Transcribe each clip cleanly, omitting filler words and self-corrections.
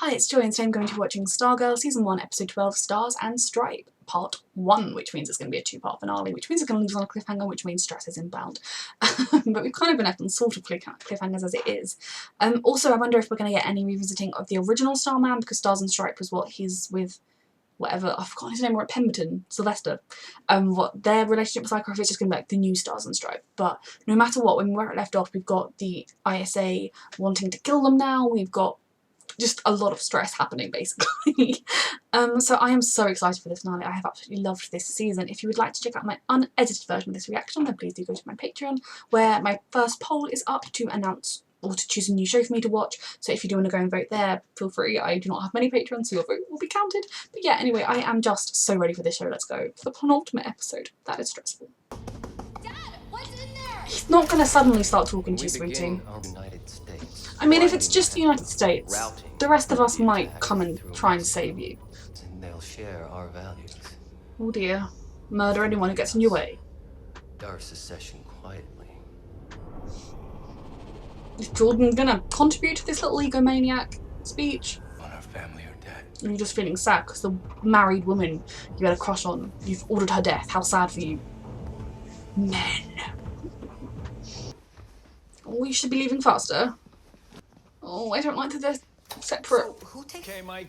Hi, it's Joy and today I'm going to be watching Stargirl Season 1, Episode 12, Stars and Stripe, Part 1, which means it's going to be a two-part finale, which means it's going to leave us on a cliffhanger, which means stress is inbound. But we've kind of been left on sort of cliffhangers as it is. Also, I wonder if we're going to get any revisiting of the original Starman, because Stars and Stripe was what he's with, whatever, I've forgotten his name, we're at Pemberton, Sylvester. What their relationship was like, or if it's just going to be like the new Stars and Stripe. But no matter what, when we're left off, we've got the ISA wanting to kill them now, we've got just a lot of stress happening basically. So I am so excited for this finale. I have absolutely loved this season. If you would like to check out my unedited version of this reaction, then please do go to my Patreon, where my first poll is up to announce or to choose a new show for me to watch. So if you do want to go and vote there, feel free. I do not have many patrons, so your vote will be counted. But yeah, anyway, I am just so ready for this show. Let's go for the penultimate episode. That is stressful. Dad, what's in there? He's not going to suddenly start talking to you, sweetie. I mean, if it's just the United States, the rest of us might come and try and save you. And they'll share our values. Oh dear. Murder anyone who gets in your way. Our secession quietly. Is Jordan gonna contribute to this little egomaniac speech? On our family or dead. And you're just feeling sad because the married woman you had a crush on, you've ordered her death. How sad for you. Men. Oh, you should be leaving faster. Oh, I don't like that they're separate. Okay, Mike.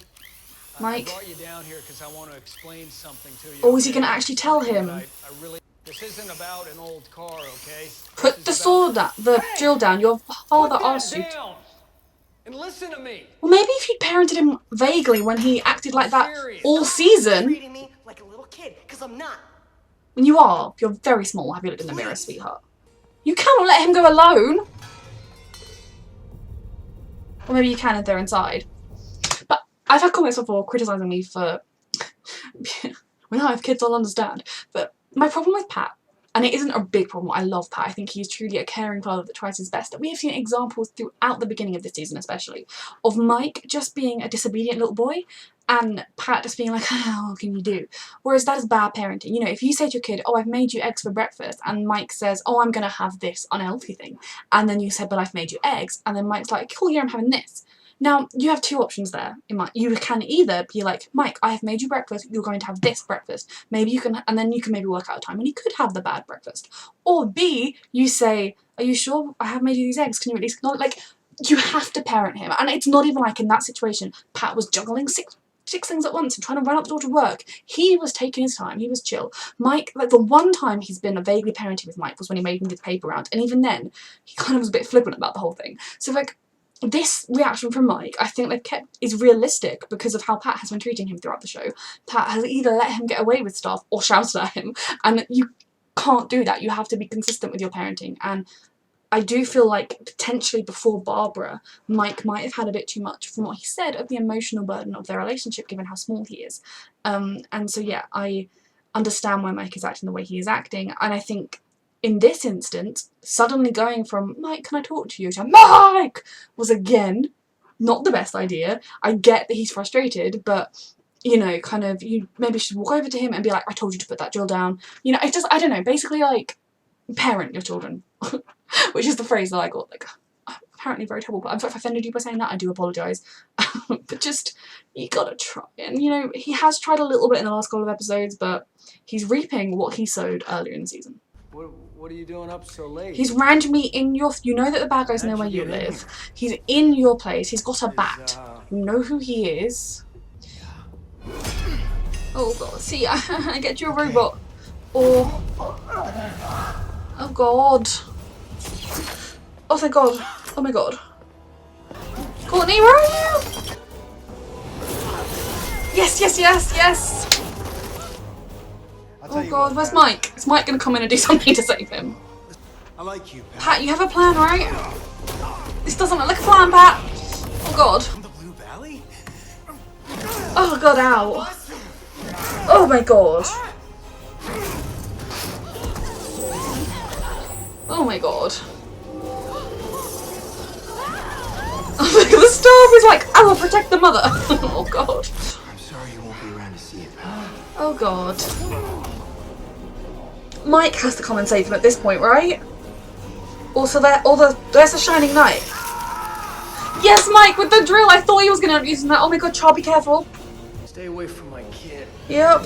Mike. I brought you down here because I want to explain something to you. Or is he going to actually tell him? This isn't about an old car, okay? Put the sword down, the drill down. Your father asked you. And listen to me. Well, maybe if you'd parented him vaguely when he acted like that all season. Treating me like a little kid, because I'm not. When you are, you're very small. Have you looked in the mirror, sweetheart? You cannot let him go alone. Or maybe you can if they're inside. But I've had comments before criticising me for when I have kids I'll understand. But my problem with Pat, and it isn't a big problem, I love Pat, I think he's truly a caring father that tries his best. We have seen examples throughout the beginning of this season especially of Mike just being a disobedient little boy and Pat just being like, oh, what can you do? Whereas that is bad parenting. You know, if you say to your kid, oh, I've made you eggs for breakfast, and Mike says, oh, I'm going to have this unhealthy thing, and then you said, but I've made you eggs, and then Mike's like, cool, yeah, I'm having this. Now, you have two options there. You can either be like, Mike, I have made you breakfast, you're going to have this breakfast. Maybe you can, and then you can maybe work out a time when you could have the bad breakfast. Or B, you say, are you sure I have made you these eggs? Can you at least acknowledge? Like, you have to parent him. And it's not even like in that situation, Pat was juggling six things at once and trying to run up the door to work. He was taking his time, he was chill. Mike, like the one time he's been vaguely parenting with Mike was when he made him do the paper round, and even then, he kind of was a bit flippant about the whole thing. So like, this reaction from Mike, I think they've kept, is realistic because of how Pat has been treating him throughout the show. Pat has either let him get away with stuff or shouted at him, and you can't do that. You have to be consistent with your parenting, and I do feel like potentially before Barbara, Mike might have had a bit too much from what he said of the emotional burden of their relationship given how small he is. And so yeah, I understand why Mike is acting the way he is acting, and I think in this instance, suddenly going from Mike, can I talk to you, to Mike was again not the best idea. I get that he's frustrated, but you know, kind of, you maybe should walk over to him and be like, I told you to put that drill down. You know, it's just, I don't know, basically like, parent your children. Which is the phrase that I got, like, apparently very terrible, but I'm sorry if I offended you by saying that, I do apologise. But just, you gotta try. And, you know, he has tried a little bit in the last couple of episodes, but he's reaping what he sowed earlier in the season. What are you doing up so late? He's randomly in your, you know that the bad guys know where you live. He's in your place, he's got a bat. You know who he is. Oh god, see, I get you a robot. Or, oh god. Oh thank god. Oh my god. Courtney, where are you? Yes, yes, yes, yes! Oh god, where's Mike? Is Mike gonna come in and do something to save him? I like you, Pat, you have a plan, right? This doesn't look like a plan, Pat. Oh god. From the Blue Valley? Oh god, ow. Oh my god. Oh my god. The storm is like, I will protect the mother. Oh god. I'm sorry you won't be around to see it, pal. Oh god. Mike has to come and save him at this point, right? Also, there's the Shining Knight. Yes, Mike, with the drill. I thought he was going to end up using that. Oh my god, Char, be careful. Stay away from my kid. Yep.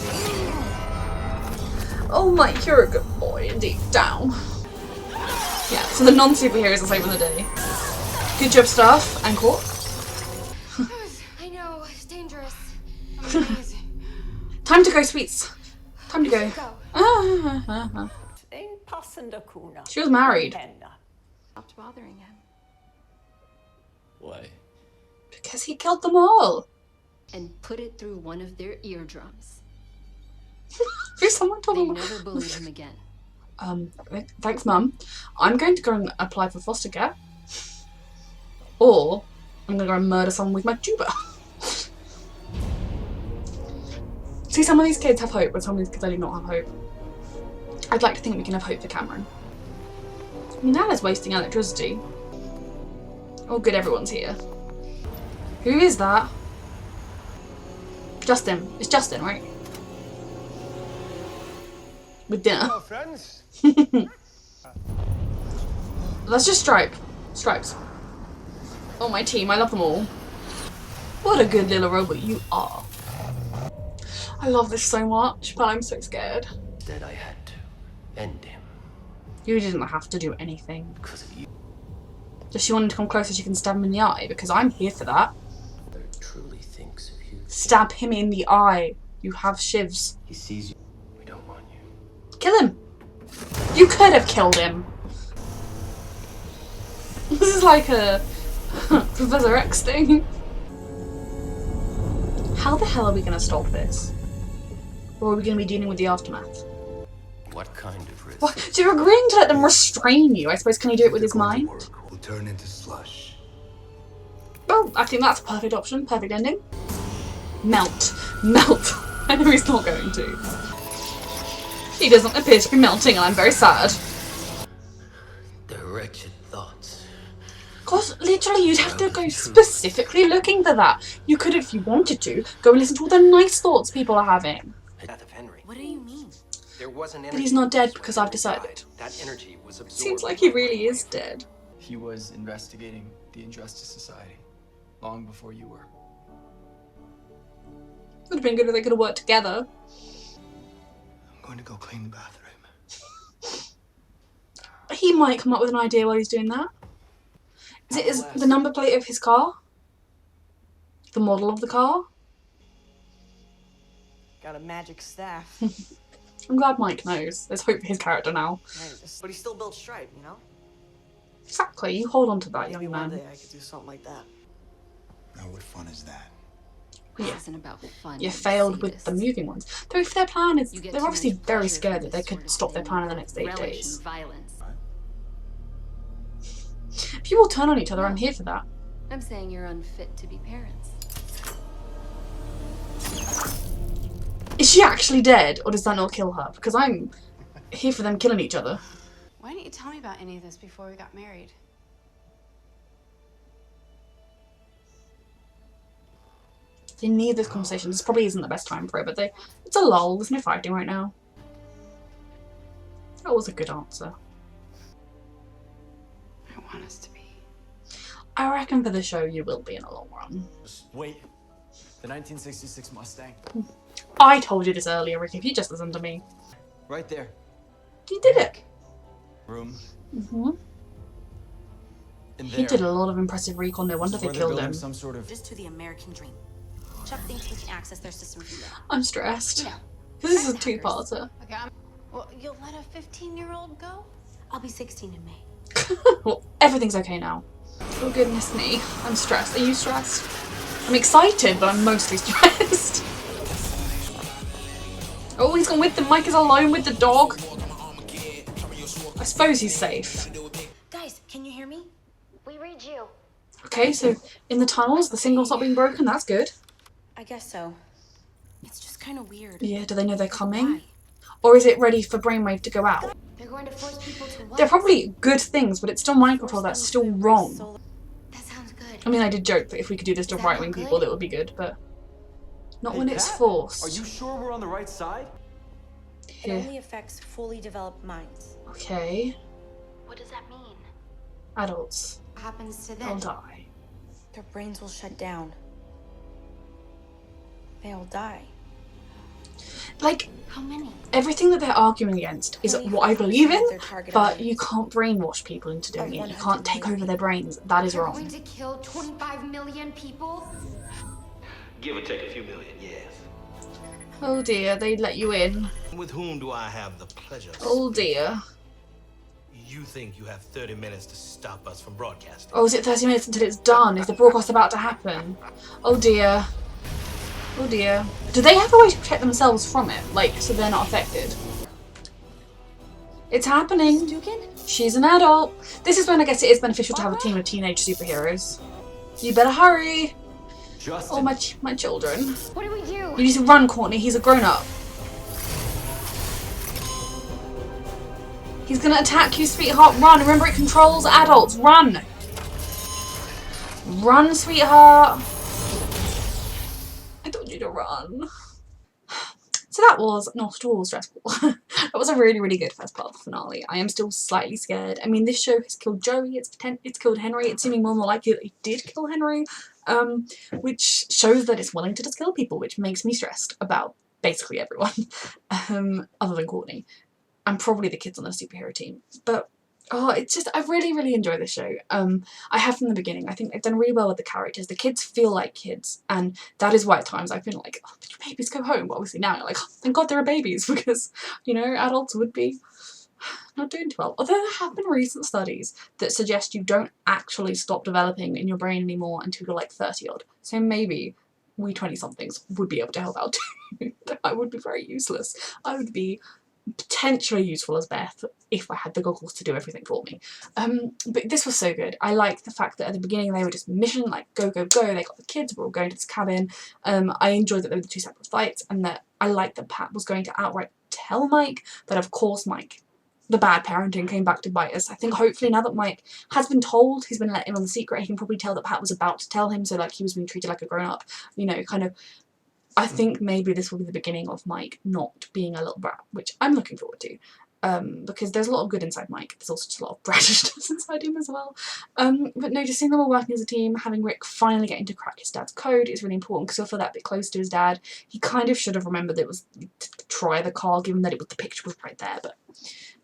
Oh Mike, you're a good boy, deep down. Yeah, so the non-superheroes are saving the day. Good job, Staff and Court. I know, it's dangerous. Amazing. Time to go, sweets. Time to go. Go. She was married. Stopped bothering him. Why? Because he killed them all. And put it through one of their eardrums. There's someone They talking never bullied him again. Thanks, Mum. I'm going to go and apply for foster care. Or I'm going to go and murder someone with my tuba. See, some of these kids have hope, but some of these kids do not have hope. I'd like to think we can have hope for Cameron. I mean, Nana's wasting electricity. Oh good, everyone's here. Who is that? Justin. It's Justin, right? With dinner. Hello, friends. That's just Stripe. Stripes. Oh, my team. I love them all. What a good little robot you are. I love this so much, but I'm so scared. Instead, I had to end him You didn't have to do anything. because of you. Just you wanted to come closer so you can stab him in the eye, because I'm here for that. Mother truly thinks of you. Stab him in the eye. You have shivs. He sees you. We don't want you. Kill him. You could have killed him. This is like a Professor X thing. How the hell are we going to stop this? Or are we going to be dealing with the aftermath? What kind of risk? What? So you're agreeing to let them restrain you. I suppose, can he do it with his mind? Will turn into slush. Well, I think that's a perfect option. Perfect ending. Melt. Melt. I know he's not going to. He doesn't appear to be melting and I'm very sad. The wretched thoughts. Because literally you'd have to go specifically looking for that. You could, if you wanted to, go and listen to all the nice thoughts people are having. Death of Henry. What do you mean? There was an But he's not dead because I've decided. That energy was absorbed. Seems like he really is dead. He was investigating the Injustice Society long before you were. Would have been good if they could have worked together. I'm going to go clean the bathroom. He might come up with an idea while he's doing that. Is the number plate of his car? The model of the car? Got a magic staff. I'm glad Mike knows. There's hope for his character now. But he still built Stripe, you know? Exactly, you hold on to that, Maybe young one man. day I could do something like that. Now what fun is that? This Yeah. isn't about fun. You failed with the moving ones. Though if their plan is, You get they're too obviously much very pleasure scared from that they this could sort of stop their thing. plan in the next 8 Relish days. in violence. People turn on each other, I'm here for that. I'm saying you're unfit to be parents. Is she actually dead, or does that not kill her? Because I'm here for them killing each other. Why didn't you tell me about any of this before we got married? They need this conversation. This probably isn't the best time for it, but it's a lull. There's no fighting right now. That was a good answer. I want us to be. I reckon for the show you will be in a long run. Wait, the 1966 Mustang. I told you this earlier, Rick, if you just listened to me. Right there. You did it. Room. Hmm. In there. He did a lot of impressive recon, no wonder This is they where they're killed building him. some sort of... Just to the American dream. Chuck thinks we can access their system from there. I'm stressed. No. This is a two-parter. Okay, well, you'll let a 15-year-old go? I'll be 16 in May. Well, everything's okay now. Oh goodness me. I'm stressed. Are you stressed? I'm excited, but I'm mostly stressed. Oh, he's gone with them. Mike is alone with the dog. I suppose he's safe. Guys, can you hear me? We read you. Okay, so in the tunnels, the signal's not being broken. That's good. I guess so. It's just kind of weird. Yeah, do they know they're coming? Why? Or is it ready for Brainwave to go out? They're going to force people to what? They're probably good things, but it's still mind control. That's still wrong. That sounds good. I mean, I did joke that if we could do this to Is that right-wing not people, good? it would be good, but not Hey, when it's Pat, forced. Are you sure we're on the right side? It Here. only affects fully developed minds. Okay. What does that mean? Adults. What happens to They'll them? die. Their brains will shut down. They'll die. Like, How many? everything that they're arguing against is Only what I 5% believe in, of their target but audience. you can't brainwash people into doing Of it. You 100 can't take million over their people. brains. That is They're wrong. going to kill 25 million people? Give or take a few million, yes. Oh dear, they let you in. With whom do I have the pleasure of Oh speaking? dear. You think you have 30 minutes to stop us from broadcasting? Oh, is it 30 minutes until it's done? Is the broadcast about to happen? Oh dear. Oh dear. Do they have a way to protect themselves from it? Like, so they're not affected? It's happening. She's an adult. This is when I guess it is beneficial to have a team of teenage superheroes. You better hurry. Oh, my children. What do we do? You need to run, Courtney. He's a grown-up. He's gonna attack you, sweetheart. Run. Remember, it controls adults. Run. Run, sweetheart. I told you to run. So that was not at all stressful. That was a really, really good first part of the finale. I am still slightly scared. I mean, this show has killed Joey, it's killed Henry, it's seeming more and more likely that it did kill Henry, which shows that it's willing to just kill people, which makes me stressed about basically everyone, other than Courtney, and probably the kids on the superhero team. But oh, it's just, I really, really enjoy this show. I have from the beginning. I think they've done really well with the characters. The kids feel like kids, and that is why at times I've been like, oh, did your babies go home? But obviously now you're like, oh, thank God there are babies, because, you know, adults would be not doing too well. Although there have been recent studies that suggest you don't actually stop developing in your brain anymore until you're like 30 odd. So maybe we 20-somethings would be able to help out too. I would be very useless. I would be potentially useful as Beth if I had the goggles to do everything for me. But this was so good. I like the fact that at the beginning they were just mission, like go, go, go. They got the kids, we're all going to this cabin. I enjoyed that they were the two separate fights, and that I liked that Pat was going to outright tell Mike, but of course Mike, the bad parenting came back to bite us. I think hopefully now that Mike has been told, he's been let in on the secret, he can probably tell that Pat was about to tell him, so like he was being treated like a grown-up, you know, kind of. I think maybe this will be the beginning of Mike not being a little brat, which I'm looking forward to, because there's a lot of good inside Mike. There's also just a lot of bratishness inside him as well. But no, just seeing them all working as a team, having Rick finally getting to crack his dad's code is really important, because he'll feel that bit close to his dad. He kind of should have remembered that it was to try the car, given that the picture was right there, but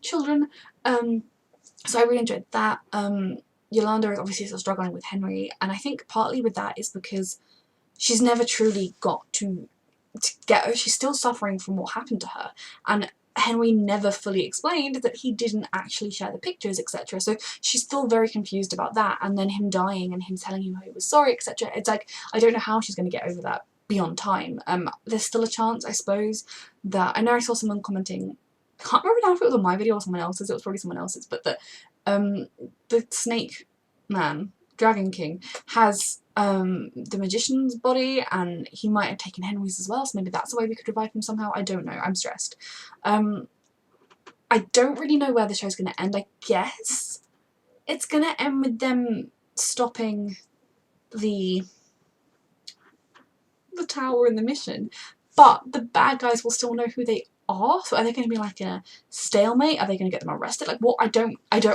children. So I really enjoyed that. Yolanda is obviously still struggling with Henry, and I think partly with that is because she's never truly got to get her. She's still suffering from what happened to her, and Henry never fully explained that he didn't actually share the pictures, etc. So she's still very confused about that, and then him dying and him telling him he was sorry, etc. It's like, I don't know how she's going to get over that beyond time. There's still a chance, I suppose, that, I know I saw someone commenting, I can't remember now if it was on my video or someone else's, it was probably someone else's, but that the snake man, Dragon King, has the magician's body, and he might have taken Henry's as well, so maybe that's the way we could revive him somehow. I don't know, I'm stressed. I don't really know where the show's going to end. I guess it's going to end with them stopping the tower and the mission, but the bad guys will still know who they are. So are they going to be like in a stalemate? Are they going to get them arrested? Like what? I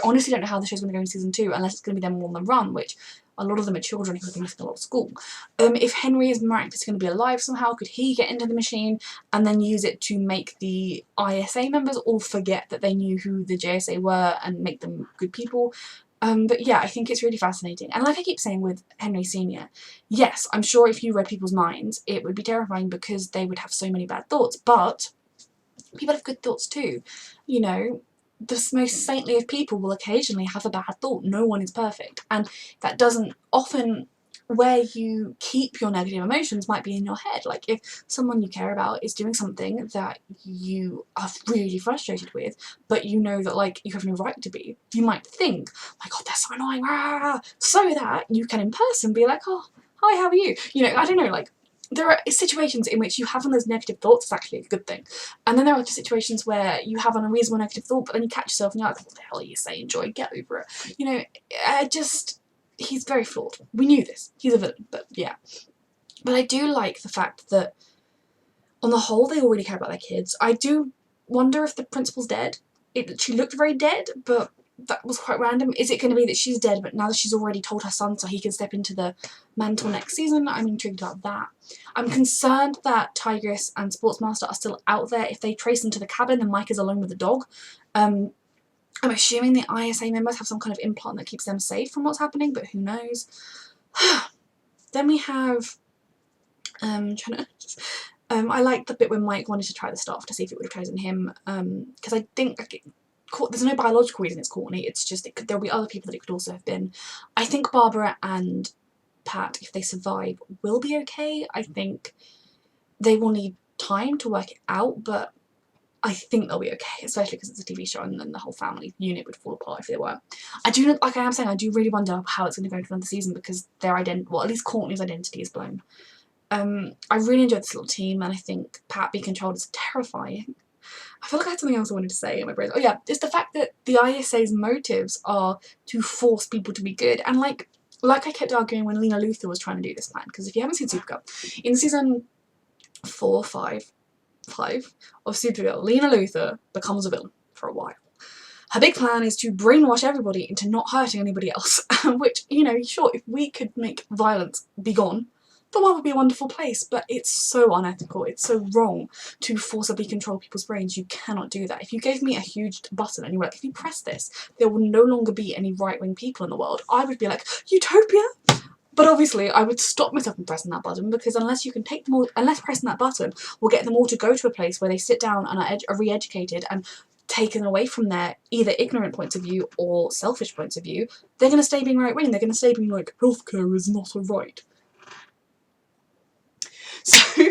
honestly don't know how the show's going to go in season 2, unless it's going to be them on the run, which a lot of them are children who have been missing a lot of school. If Henry is miraculously going to be alive somehow, could he get into the machine and then use it to make the ISA members all forget that they knew who the JSA were and make them good people? But yeah, I think it's really fascinating. And like I keep saying with Henry Sr., yes, I'm sure if you read people's minds, it would be terrifying because they would have so many bad thoughts, but people have good thoughts too. You know, the most saintly of people will occasionally have a bad thought. No one is perfect. And that doesn't often, where you keep your negative emotions might be in your head. Like if someone you care about is doing something that you are really frustrated with, but you know that like you have no right to be, you might think, my God, they're so annoying, rah! So that you can in person be like, oh, hi, how are you? You know, I don't know, like there are situations in which you having those negative thoughts is actually a good thing. And then there are situations where you have an unreasonable negative thought, but then you catch yourself and you're like, what the hell are you saying, Joy? Get over it. You know, he's very flawed. We knew this. He's a villain, but yeah. But I do like the fact that on the whole they all really care about their kids. I do wonder if the principal's dead. She looked very dead, but that was quite random. Is it going to be that she's dead, but now that she's already told her son so he can step into the mantle next season? I'm intrigued about that. I'm concerned that Tigress and Sportsmaster are still out there. If they trace them to the cabin, then Mike is alone with the dog. I'm assuming the ISA members have some kind of implant that keeps them safe from what's happening, but who knows. Then we have I like the bit when Mike wanted to try the stuff to see if it would have chosen him, because I think there's no biological reason it's Courtney, it's just there'll be other people that it could also have been. I think Barbara and Pat, if they survive, will be okay. I think they will need time to work it out, but I think they'll be okay, especially because it's a TV show and then the whole family unit would fall apart if they weren't. I do, like I am saying, I do really wonder how it's going to go into another season because their identity, well, at least Courtney's identity is blown. I really enjoyed this little team, and I think Pat being controlled is terrifying. I feel like I had something else I wanted to say in my brain. Oh yeah, it's the fact that the ISA's motives are to force people to be good. And like I kept arguing when Lena Luthor was trying to do this plan, because if you haven't seen Supergirl, in season 4 or 5 of Supergirl, Lena Luthor becomes a villain for a while. Her big plan is to brainwash everybody into not hurting anybody else, which, you know, sure, if we could make violence be gone, the world would be a wonderful place, but it's so unethical, it's so wrong to forcibly control people's brains. You cannot do that. If you gave me a huge button and you were like, if you press this, there will no longer be any right-wing people in the world, I would be like, utopia? But obviously I would stop myself from pressing that button, because unless you can take them all, unless pressing that button will get them all to go to a place where they sit down and are re-educated and taken away from their either ignorant points of view or selfish points of view, they're going to stay being right-wing. They're going to stay being like, healthcare is not a right. So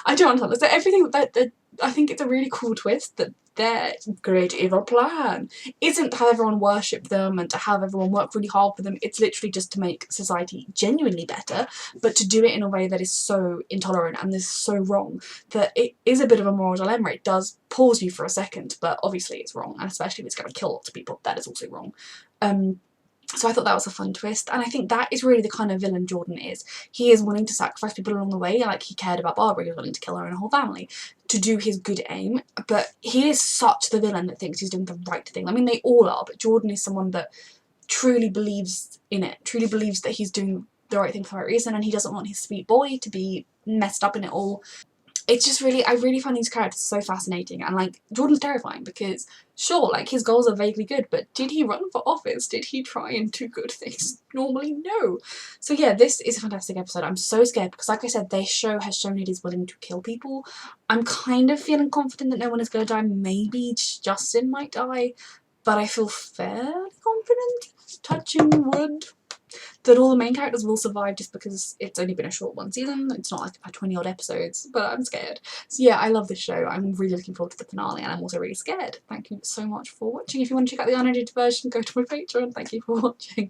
I don't understand. So everything that I think it's a really cool twist that their great evil plan isn't to have everyone worship them and to have everyone work really hard for them. It's literally just to make society genuinely better, but to do it in a way that is so intolerant and is so wrong that it is a bit of a moral dilemma. It does pause you for a second, but obviously it's wrong, and especially if it's going to kill lots of people, that is also wrong. So I thought that was a fun twist, and I think that is really the kind of villain Jordan is. He is willing to sacrifice people along the way, like he cared about Barbara, he was willing to kill her and her whole family to do his good aim, but he is such the villain that thinks he's doing the right thing. I mean, they all are, but Jordan is someone that truly believes in it, truly believes that he's doing the right thing for the right reason, and he doesn't want his sweet boy to be messed up in it all. It's just really, I really find these characters so fascinating, and like, Jordan's terrifying because, sure, like, his goals are vaguely good, but did he run for office? Did he try and do good things? Normally, no. So yeah, this is a fantastic episode. I'm so scared because, like I said, this show has shown it is willing to kill people. I'm kind of feeling confident that no one is going to die. Maybe Justin might die, but I feel fairly confident, touching wood, that all the main characters will survive just because it's only been a short one season. It's not like about 20 odd episodes, but I'm scared. So yeah, I love this show. I'm really looking forward to the finale, and I'm also really scared. Thank you so much for watching. If you want to check out the unedited version, go to my Patreon. Thank you for watching.